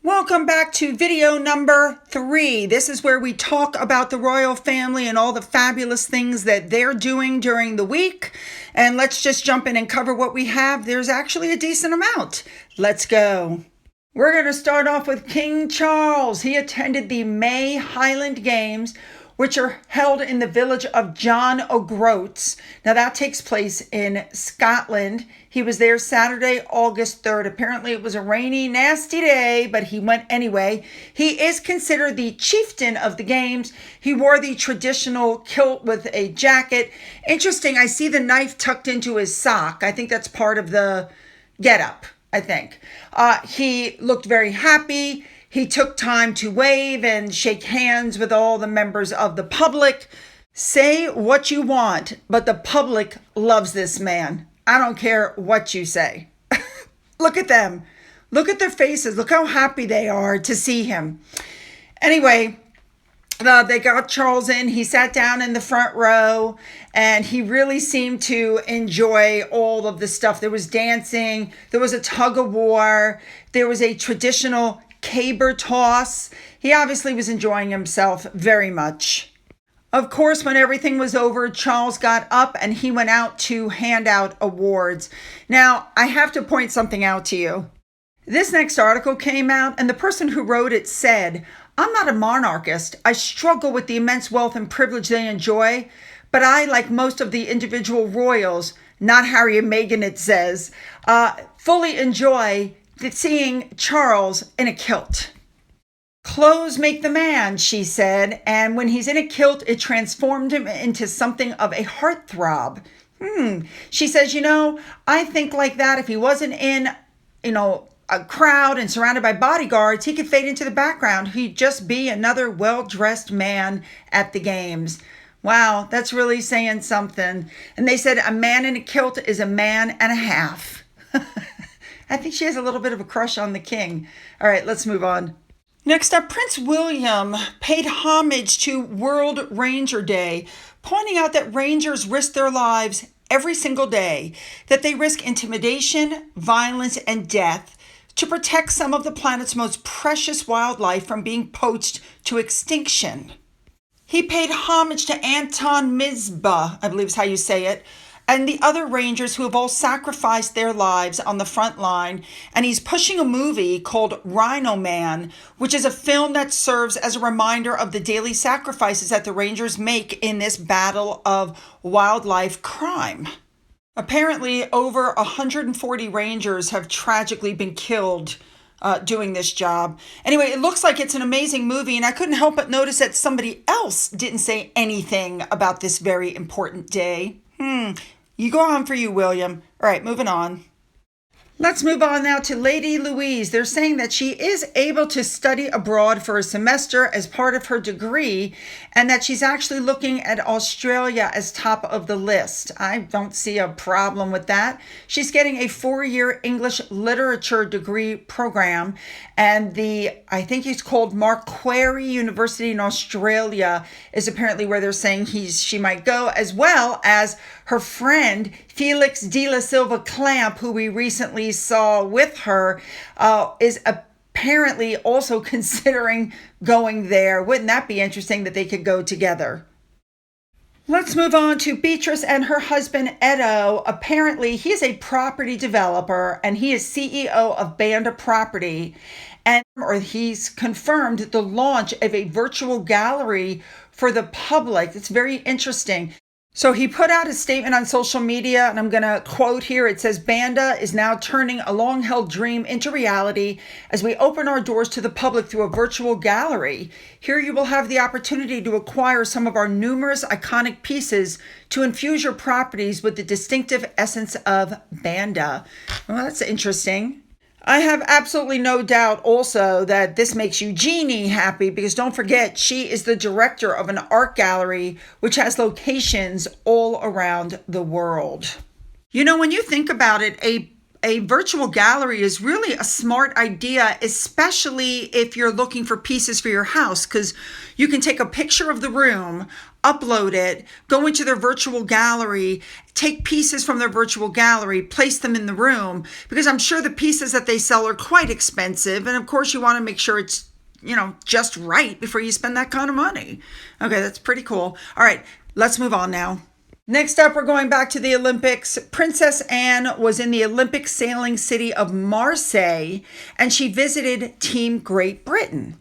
Welcome back to video number 3. This is where we talk about the royal family and all the fabulous things that they're doing during the week. And let's just jump in and cover what we have. There's actually a decent amount. Let's go. We're going to start off with King Charles. He attended the May Highland Games, which are held in the village of John O'Groats. Now that takes place in Scotland. He was there Saturday, August 3rd. Apparently it was a rainy, nasty day, but he went anyway. He is considered the chieftain of the games. He wore the traditional kilt with a jacket. Interesting, I see the knife tucked into his sock. I think that's part of the getup, I think. He looked very happy. He took time to wave and shake hands with all the members of the public. Say what you want, but the public loves this man. I don't care what you say. Look at them. Look at their faces. Look how happy they are to see him. Anyway, they got Charles in. He sat down in the front row, and he really seemed to enjoy all of the stuff. There was dancing. There was a tug of war. There was a traditional caber toss. He obviously was enjoying himself very much. Of course, when everything was over, Charles got up and he went out to hand out awards. Now, I have to point something out to you. This next article came out, and the person who wrote it said, "I'm not a monarchist. I struggle with the immense wealth and privilege they enjoy, but I, like most of the individual royals, not Harry and Meghan, it says, fully enjoy seeing Charles in a kilt. Clothes make the man," she said, and when he's in a kilt, it transformed him into something of a heartthrob. She says, I think like that, if he wasn't in, a crowd and surrounded by bodyguards, he could fade into the background. He'd just be another well-dressed man at the games. Wow, that's really saying something. And they said a man in a kilt is a man and a half. I think she has a little bit of a crush on the king. All right, let's move on. Next up, Prince William paid homage to World Ranger Day, pointing out that rangers risk their lives every single day, that they risk intimidation, violence, and death to protect some of the planet's most precious wildlife from being poached to extinction. He paid homage to Anton Mizba, I believe is how you say it, and the other rangers who have all sacrificed their lives on the front line. And he's pushing a movie called Rhino Man, which is a film that serves as a reminder of the daily sacrifices that the rangers make in this battle of wildlife crime. Apparently, over 140 rangers have tragically been killed doing this job. Anyway, it looks like it's an amazing movie, and I couldn't help but notice that somebody else didn't say anything about this very important day. You go on for you, William. All right, moving on. Let's move on now to Lady Louise. They're saying that she is able to study abroad for a semester as part of her degree, and that she's actually looking at Australia as top of the list. I don't see a problem with that. She's getting a 4-year English literature degree program, and I think it's called Macquarie University in Australia is apparently where they're saying she might go, as well as her friend Felix de la Silva Clamp, who we recently saw with her, is apparently also considering going there. Wouldn't that be interesting that they could go together? Let's move on to Beatrice and her husband, Edo. Apparently, he is a property developer, and he is CEO of Banda Property. Or he's confirmed the launch of a virtual gallery for the public. It's very interesting. So he put out a statement on social media, and I'm going to quote here. It says, "Banda is now turning a long-held dream into reality as we open our doors to the public through a virtual gallery. Here you will have the opportunity to acquire some of our numerous iconic pieces to infuse your properties with the distinctive essence of Banda." Well, that's interesting. I have absolutely no doubt also that this makes Eugenie happy, because don't forget, she is the director of an art gallery which has locations all around the world. When you think about it, a virtual gallery is really a smart idea, especially if you're looking for pieces for your house, because you can take a picture of the room upload it, go into their virtual gallery, take pieces from their virtual gallery, place them in the room, because I'm sure the pieces that they sell are quite expensive. And of course, you want to make sure it's, just right before you spend that kind of money. Okay, that's pretty cool. All right, let's move on now. Next up, we're going back to the Olympics. Princess Anne was in the Olympic sailing city of Marseille, and she visited Team Great Britain.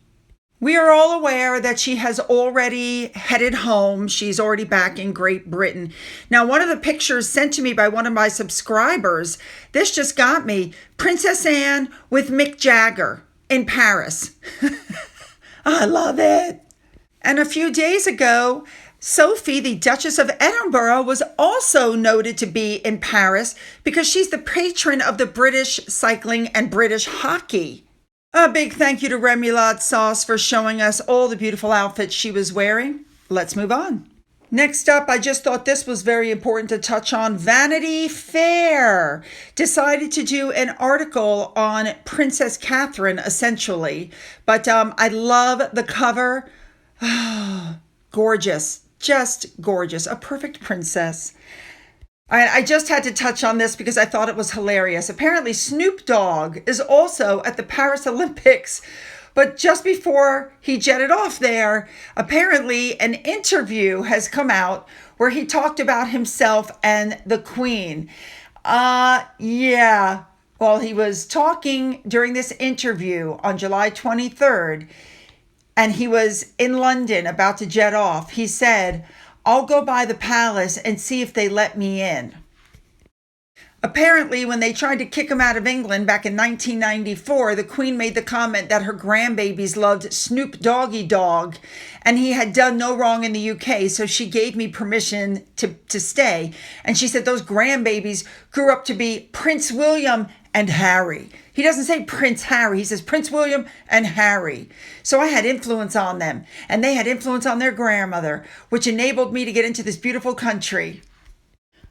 We are all aware that she has already headed home. She's already back in Great Britain. Now, one of the pictures sent to me by one of my subscribers, this just got me. Princess Anne with Mick Jagger in Paris. I love it. And a few days ago, Sophie, the Duchess of Edinburgh, was also noted to be in Paris because she's the patron of the British cycling and British hockey. A big thank you to Remoulade Sauce for showing us all the beautiful outfits she was wearing. Let's move on. Next up, I just thought this was very important to touch on. Vanity Fair decided to do an article on Princess Catherine, essentially. But I love the cover. Gorgeous. Just gorgeous. A perfect princess. I just had to touch on this because I thought it was hilarious. Apparently, Snoop Dogg is also at the Paris Olympics. But just before he jetted off there, apparently an interview has come out where he talked about himself and the Queen. Yeah. Well, he was talking during this interview on July 23rd. And he was in London about to jet off. He said, "I'll go by the palace and see if they let me in." Apparently, when they tried to kick him out of England back in 1994, the Queen made the comment that her grandbabies loved Snoop Doggy Dog, and he had done no wrong in the UK, so she gave me permission to stay. And she said those grandbabies grew up to be Prince William and Harry. He doesn't say Prince Harry. He says Prince William and Harry. So I had influence on them, and they had influence on their grandmother, which enabled me to get into this beautiful country.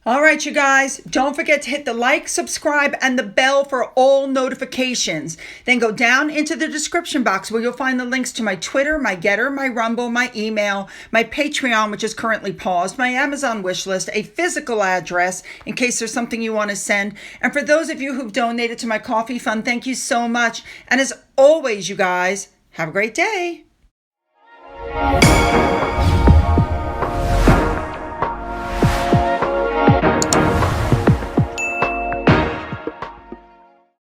All right, you guys, don't forget to hit the like, subscribe, and the bell for all notifications. Then go down into the description box where you'll find the links to my Twitter, my Gettr, my Rumble, my email, my Patreon, which is currently paused, my Amazon wish list, a physical address in case there's something you want to send. And for those of you who've donated to my coffee fund, thank you so much. And as always, you guys, have a great day.